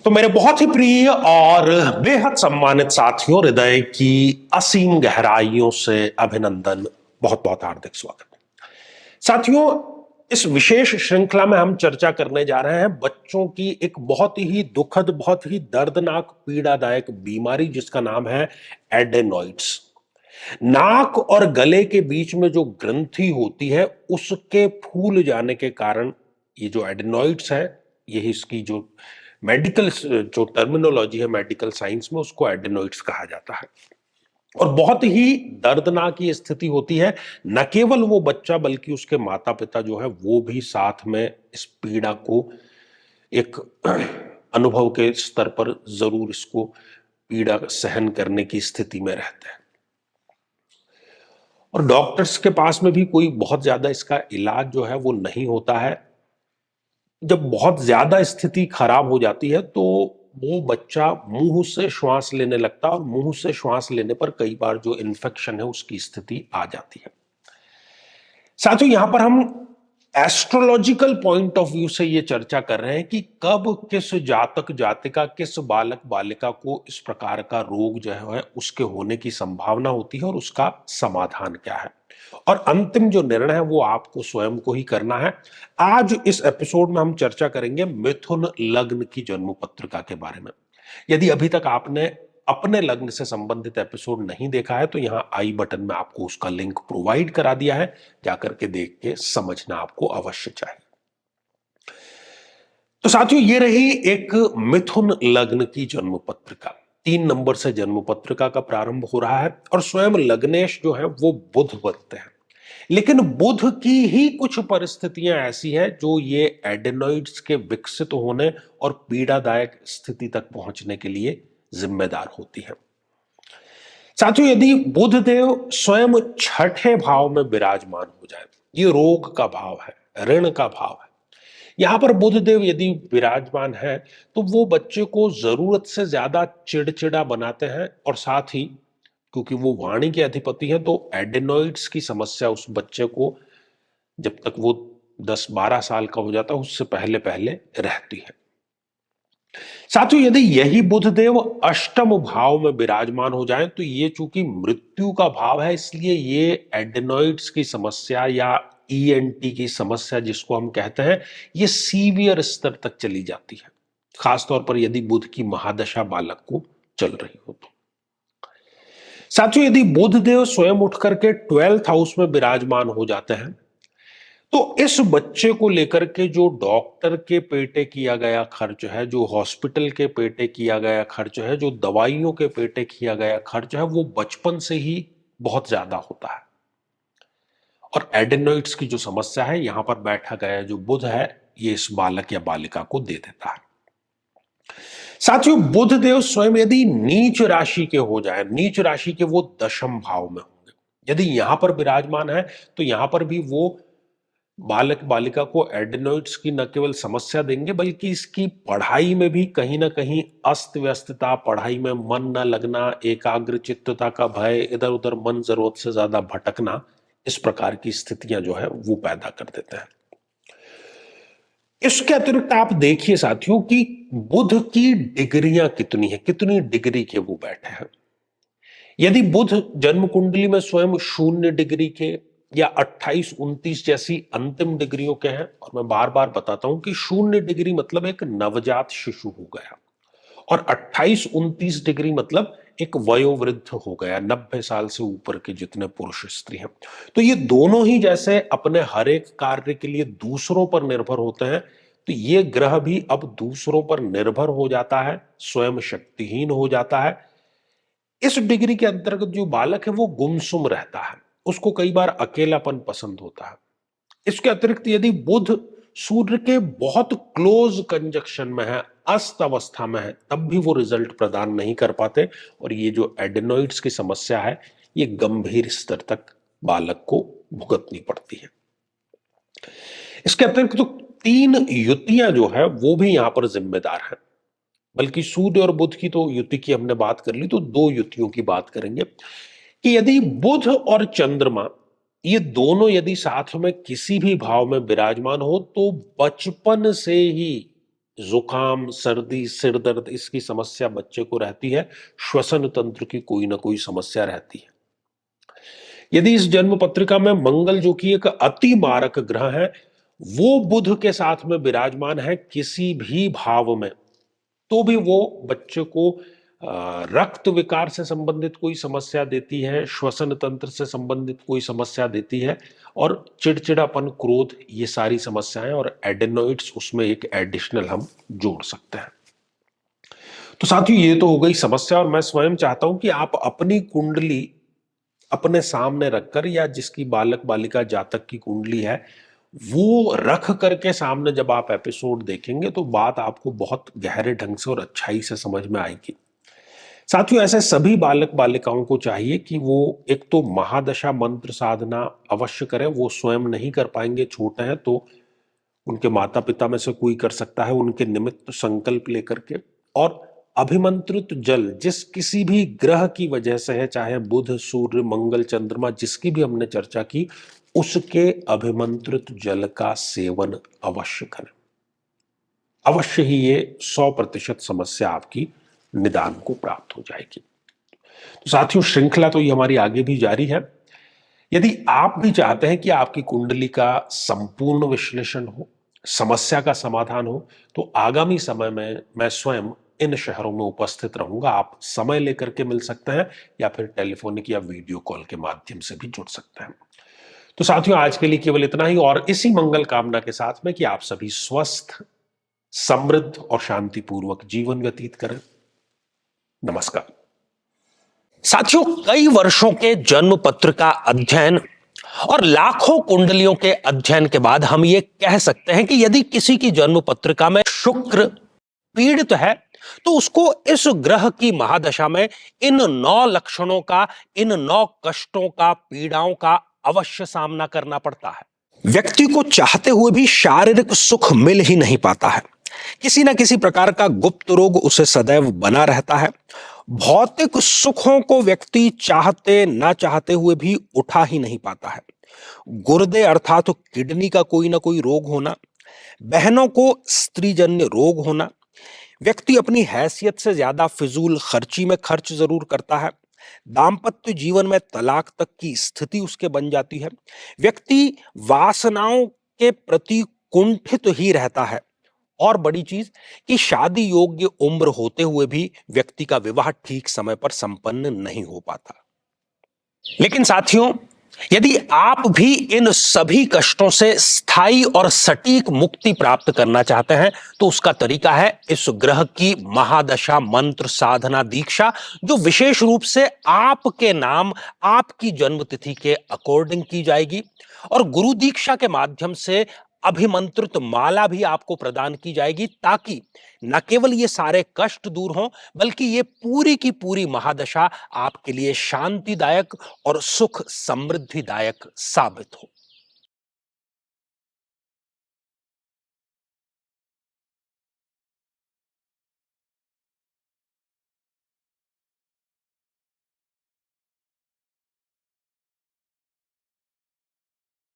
तो मेरे बहुत ही प्रिय और बेहद सम्मानित साथियों, हृदय की असीम गहराइयों से अभिनंदन, बहुत बहुत हार्दिक स्वागत। साथियों, इस विशेष श्रृंखला में हम चर्चा करने जा रहे हैं बच्चों की एक बहुत ही दुखद, बहुत ही दर्दनाक, पीड़ादायक बीमारी जिसका नाम है एडेनोइड्स। नाक और गले के बीच में जो ग्रंथि होती है उसके फूल जाने के कारण ये जो एडेनोइड्स है, यही इसकी जो मेडिकल जो टर्मिनोलॉजी है मेडिकल साइंस में, उसको एडेनोइड्स कहा जाता है। और बहुत ही दर्दनाक ये स्थिति होती है। न केवल वो बच्चा बल्कि उसके माता पिता जो है वो भी साथ में इस पीड़ा को एक अनुभव के स्तर पर जरूर इसको पीड़ा सहन करने की स्थिति में रहते हैं। और डॉक्टर्स के पास में भी कोई बहुत ज्यादा इसका इलाज जो है वो नहीं होता है। जब बहुत ज्यादा स्थिति खराब हो जाती है तो वो बच्चा मुंह से श्वास लेने लगता है और मुंह से श्वास लेने पर कई बार जो इन्फेक्शन है उसकी स्थिति आ जाती है। साथियों, यहां पर हम एस्ट्रोलॉजिकल पॉइंट ऑफ व्यू से ये चर्चा कर रहे हैं कि कब किस जातक जातिका, किस बालक बालिका को इस प्रकार का रोग जो है उसके होने की संभावना होती है और उसका समाधान क्या है। और अंतिम जो निर्णय है वो आपको स्वयं को ही करना है। आज इस एपिसोड में हम चर्चा करेंगे मिथुन लग्न की जन्म पत्रिका के बारे में। यदि अभी तक आपने अपने लग्न से संबंधित एपिसोड नहीं देखा है तो यहां आई बटन में आपको उसका लिंक प्रोवाइड करा दिया है, जाकर के देख के समझना आपको अवश्य चाहिए। तो साथियों, ये रही एक मिथुन लग्न की जन्म पत्रिका। 3 नंबर से जन्म पत्रिका का प्रारंभ हो रहा है और स्वयं लग्नेश जो है वो बुध बनते हैं। लेकिन बुध की ही कुछ परिस्थितियां ऐसी हैं जो ये एडेनोइड्स के विकसित होने और पीड़ादायक स्थिति तक पहुंचने के लिए जिम्मेदार होती है। साथियों, यदि बुध देव स्वयं छठे भाव में विराजमान हो जाए, ये रोग का भाव है, ऋण का भाव है। यहां पर बुध देव यदि विराजमान है तो वो बच्चे को जरूरत से ज्यादा चिड़चिड़ा बनाते हैं और साथ ही क्योंकि वो वाणी के अधिपति हैं तो एडेनोइड्स की समस्या उस बच्चे को जब तक वो 10-12 साल का हो जाता है उससे पहले पहले रहती है। साथियों, यदि यही बुध देव अष्टम भाव में विराजमान हो जाएं तो ये चूंकि मृत्यु का भाव है, इसलिए ये एडेनोइड्स की समस्या या ईएनटी की समस्या जिसको हम कहते हैं, ये सीवियर स्तर तक चली जाती है, खासतौर पर यदि बुध की महादशा बालक को चल रही हो तो। साथियों, यदि बुध देव स्वयं उठ करके 12th हाउस में विराजमान हो जाते हैं तो इस बच्चे को लेकर के जो डॉक्टर के पेटे किया गया खर्च है, जो हॉस्पिटल के पेटे किया गया खर्च है, जो दवाइयों के पेटे किया गया खर्च है, वो बचपन से ही बहुत ज्यादा होता है। और एडेनोइड्स की जो समस्या है, यहां पर बैठा गया जो बुध है, ये इस बालक या बालिका को दे देता है। साथियों, बुध देव स्वयं यदि नीच राशि के हो जाए, नीच राशि के वो दशम भाव में होंगे, यदि यहां पर विराजमान है तो यहां पर भी वो बालक बालिका को एडेनोइड्स की न केवल समस्या देंगे बल्कि इसकी पढ़ाई में भी कहीं ना कहीं अस्त व्यस्तता, पढ़ाई में मन न लगना, एकाग्र चित्तता का भय, इधर उधर मन जरूरत से ज्यादा भटकना, इस प्रकार की स्थितियां जो है वो पैदा कर देते हैं। इसके अतिरिक्त आप देखिए साथियों कि बुध की डिग्रियां कितनी है, कितनी डिग्री के वो बैठे हैं। यदि बुध जन्म कुंडली में स्वयं 0 डिग्री के या 28-29 जैसी अंतिम डिग्रियों के हैं, और मैं बार बार बताता हूं कि 0 डिग्री मतलब एक नवजात शिशु हो गया और 28-29 डिग्री मतलब एक वयोवृद्ध हो गया, 90 साल से ऊपर के जितने पुरुष स्त्री हैं। तो ये दोनों ही जैसे अपने हर एक कार्य के लिए दूसरों पर निर्भर होते हैं, तो ये ग्रह भी अब दूसरों पर निर्भर हो जाता है, स्वयं शक्तिहीन हो जाता है। इस डिग्री के अंतर्गत जो बालक है वो गुमसुम रहता है, उसको कई बार अकेलापन पसंद होता है। इसके अतिरिक्त यदि बुध सूर्य के बहुत क्लोज कंजक्शन में है, अस्त अवस्था में है, तब भी वो रिजल्ट प्रदान नहीं कर पाते और ये जो एडेनोइड्स की समस्या है ये गंभीर स्तर तक बालक को भुगतनी पड़ती है। इसके अतिरिक्त तो 3 युतियां जो है वो भी यहां पर जिम्मेदार है, बल्कि सूर्य और बुध की तो युति की हमने बात कर ली, तो 2 युतियों की बात करेंगे कि यदि बुध और चंद्रमा ये दोनों यदि साथ में किसी भी भाव में विराजमान हो तो बचपन से ही जुकाम, सर्दी, सिर दर्द, इसकी समस्या बच्चे को रहती है। श्वसन तंत्र की कोई ना कोई समस्या रहती है। यदि इस जन्म पत्रिका में मंगल, जो कि एक अति मारक ग्रह है, वो बुध के साथ में विराजमान है किसी भी भाव में, तो भी वो बच्चे को रक्त विकार से संबंधित कोई समस्या देती है, श्वसन तंत्र से संबंधित कोई समस्या देती है, और चिड़चिड़ापन, क्रोध, ये सारी समस्याएं, और एडेनोइड्स उसमें एक एडिशनल हम जोड़ सकते हैं। तो साथियों, ये तो हो गई समस्या, और मैं स्वयं चाहता हूं कि आप अपनी कुंडली अपने सामने रखकर, या जिसकी बालक बालिका जातक की कुंडली है वो रख करके सामने जब आप एपिसोड देखेंगे, तो बात आपको बहुत गहरे ढंग से और अच्छाई से समझ में आएगी। साथियों, ऐसे सभी बालक बालिकाओं को चाहिए कि वो एक तो महादशा मंत्र साधना अवश्य करें। वो स्वयं नहीं कर पाएंगे, छोटे हैं, तो उनके माता पिता में से कोई कर सकता है उनके निमित्त संकल्प लेकर के। और अभिमंत्रित जल, जिस किसी भी ग्रह की वजह से है, चाहे बुध, सूर्य, मंगल, चंद्रमा, जिसकी भी हमने चर्चा की, उसके अभिमंत्रित जल का सेवन अवश्य करें। अवश्य ही ये 100% समस्या आपकी निदान को प्राप्त हो जाएगी। तो साथियों, श्रृंखला तो ये हमारी आगे भी जारी है। यदि आप भी चाहते हैं कि आपकी कुंडली का संपूर्ण विश्लेषण हो, समस्या का समाधान हो, तो आगामी समय में मैं स्वयं इन शहरों में उपस्थित रहूंगा। आप समय लेकर के मिल सकते हैं, या फिर टेलीफोनिक या वीडियो कॉल के माध्यम से भी जुड़ सकते हैं। तो साथियों, आज के लिए केवल इतना ही, और इसी मंगल कामना के साथ में कि आप सभी स्वस्थ, समृद्ध और शांतिपूर्वक जीवन व्यतीत करें। नमस्कार। साथियों, कई वर्षों के जन्म पत्र का अध्ययन और लाखों कुंडलियों के अध्ययन के बाद हम ये कह सकते हैं कि यदि किसी की जन्म पत्रिका में शुक्र पीड़ित है, तो उसको इस ग्रह की महादशा में इन 9 लक्षणों का, इन 9 कष्टों का, पीड़ाओं का अवश्य सामना करना पड़ता है। व्यक्ति को चाहते हुए भी शारीरिक सुख मिल ही नहीं पाता है। किसी ना किसी प्रकार का गुप्त रोग उसे सदैव बना रहता है। भौतिक सुखों को व्यक्ति चाहते ना चाहते हुए भी उठा ही नहीं पाता है। गुर्दे अर्थात किडनी का कोई ना कोई रोग होना, बहनों को स्त्रीजन्य रोग होना, व्यक्ति अपनी हैसियत से ज्यादा फिजूल खर्ची में खर्च जरूर करता है, दाम्पत्य जीवन में तलाक तक की स्थिति उसके बन जाती है, व्यक्ति वासनाओं के प्रति कुंठित ही रहता है, और बड़ी चीज कि शादी योग्य उम्र होते हुए भी व्यक्ति का विवाह ठीक समय पर संपन्न नहीं हो पाता। लेकिन साथियों, यदि आप भी इन सभी कष्टों से स्थायी और सटीक मुक्ति प्राप्त करना चाहते हैं, तो उसका तरीका है इस ग्रह की महादशा मंत्र साधना दीक्षा, जो विशेष रूप से आपके नाम, आपकी जन्मतिथि के अकॉर्डिंग की जाएगी, और गुरु दीक्षा के माध्यम से अभिमंत्रित माला भी आपको प्रदान की जाएगी, ताकि न केवल ये सारे कष्ट दूर हों, बल्कि ये पूरी की पूरी महादशा आपके लिए शांतिदायक और सुख समृद्धिदायक साबित हो।